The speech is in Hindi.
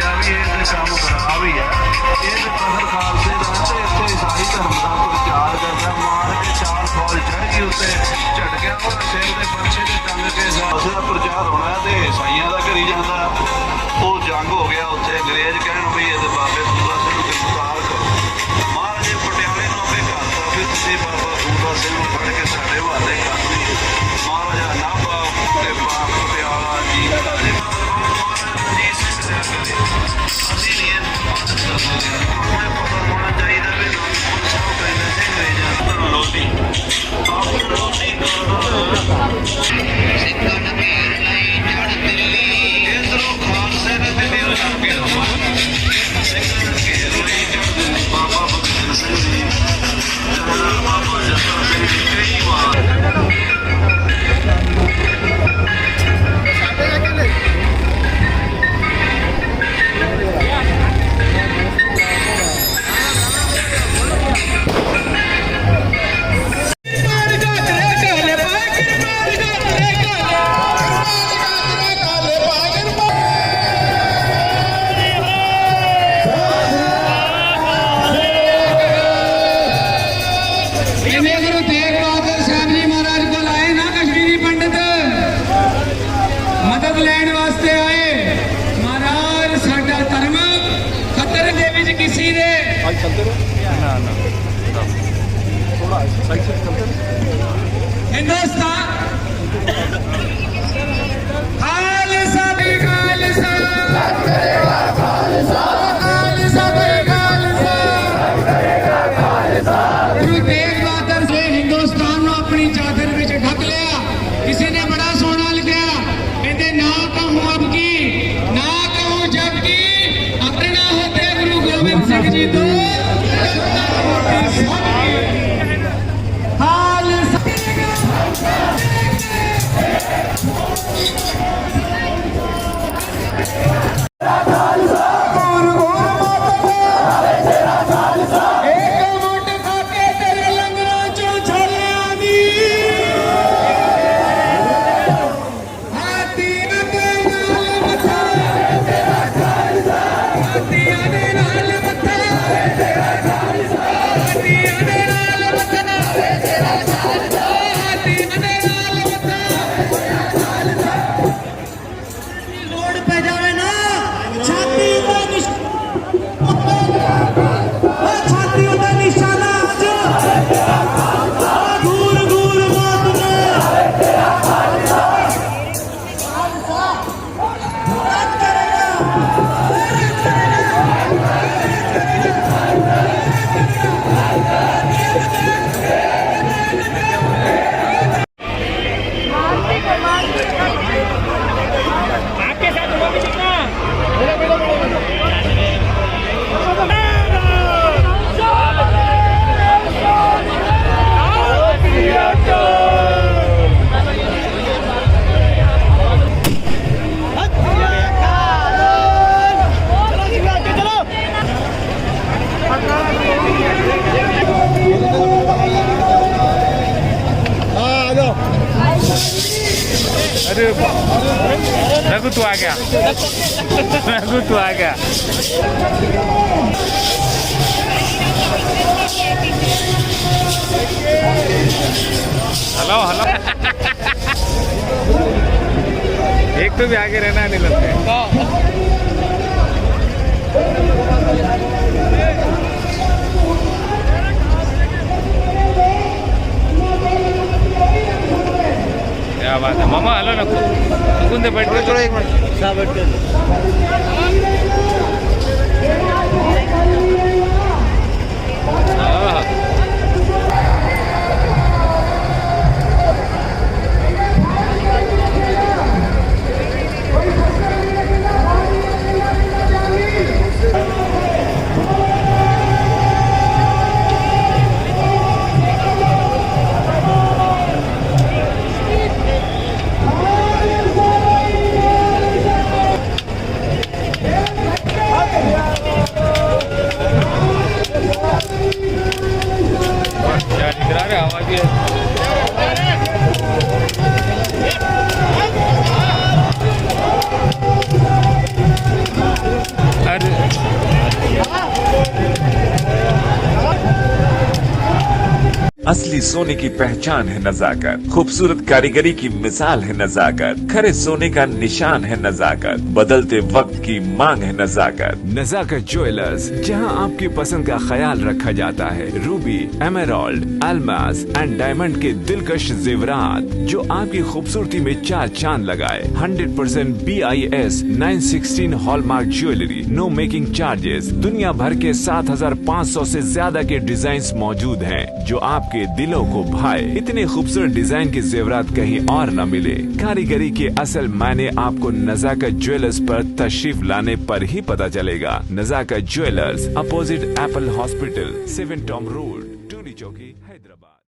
किया भी ये काम खराब ही है। ये कसर खालसे का तो इतने ईसाई धर्म का प्रचार करता मार के 4 फौज चढ़ गई उत्ते झटकिया और सिर के बच्चे के टंग के साथ प्रचार होना तो ईसाइयों का करी जाता। वो जंग हो गया उत्थे अंग्रेज कहण भी ये बाबे बूटा सिंह गिरफ्तार करो। महाराज पटियाले ने अपने करता भी तुम बाबा बूटा सिंह फड़ के साढ़े वाले कर दी। महाराजा नाभा ते पटियाला जी ਅਸੀਂ ਨਹੀਂ ਆਪਣੇ ਪਤਾ ਹੋਣਾ ਚਾਹੀਦਾ ਵੀ ਨਾਨਕਪੁਰ ਸਾਹਿਬ ਕਹਿੰਦੇ ਸੀ ਅੰਗਰੇਜ਼ਾਂ ਨੂੰ ਲੋਧੀ ਆਪ ਲੋਧੀ ਸਿੱਖਾਂ ਨੇ ਮੇਰ ਲਈ ਜੜ ਦਿੱਲੀ ਇਸਰੋਂ ਖਾਲਸੇ ਨੇ ਦਿਲ ਲੱਗ ਗਿਆ ਸਿੱਖਾਂ ਨੇ ਘੇਰ ਲਈ ਜੜ ਦਿੱਲੀ ਬਾਬਾ ਬਖਸ਼ ਸਿੰਘ ਜੀ ਜਨਰਲ ਬਾਬਾ ਜੱਸਾ ਸਿੰਘ ਜੀ ਕਈ ਵਾਰ हिंदुस्तान खालसा भी खालसा खालसा भी खालसा गुरु तेग बहादुर से हिंदुस्तान को अपनी चादर में ढक लिया। किसी ने बड़ा सोना लिखा कहते ना कहूँ अब की ना कहूँ जब की अपना होते गुरु गोविंद सिंह जी तो रघु तू आ गया रघु तू आ गया हेलो हेलो एक तो भी आगे रहना नहीं लगता। क्या बात है मामा। हेलो ना कुंदे बैठ के थोड़ा 1 मिनट बैठ के असली सोने की पहचान है नजाकत, खूबसूरत कारीगरी की मिसाल है नजाकत, खरे सोने का निशान है नजाकत, बदलते वक्त की मांग है नजाकत। नजाकत ज्वेलर्स, जहां आपकी पसंद का ख्याल रखा जाता है। Ruby, emerald, Almas and diamond के दिलकश जेवरात जो आपकी खूबसूरती में चार चांद लगाए। 100% BIS 916 hallmark jewellery, no making charges. दुनिया भर के 7500 से ज्यादा के डिजाइन मौजूद हैं जो आपके दिलों को भाए। इतने खूबसूरत डिजाइन के जेवरात कहीं और न मिले। कारीगरी के असल मायने आपको नजाकत ज्वेलर्स पर तशरीफ लाने पर ही पता चलेगा। Nazakat jewellers, opposite Apple hospital, 7 Tom road, Turi चौकी।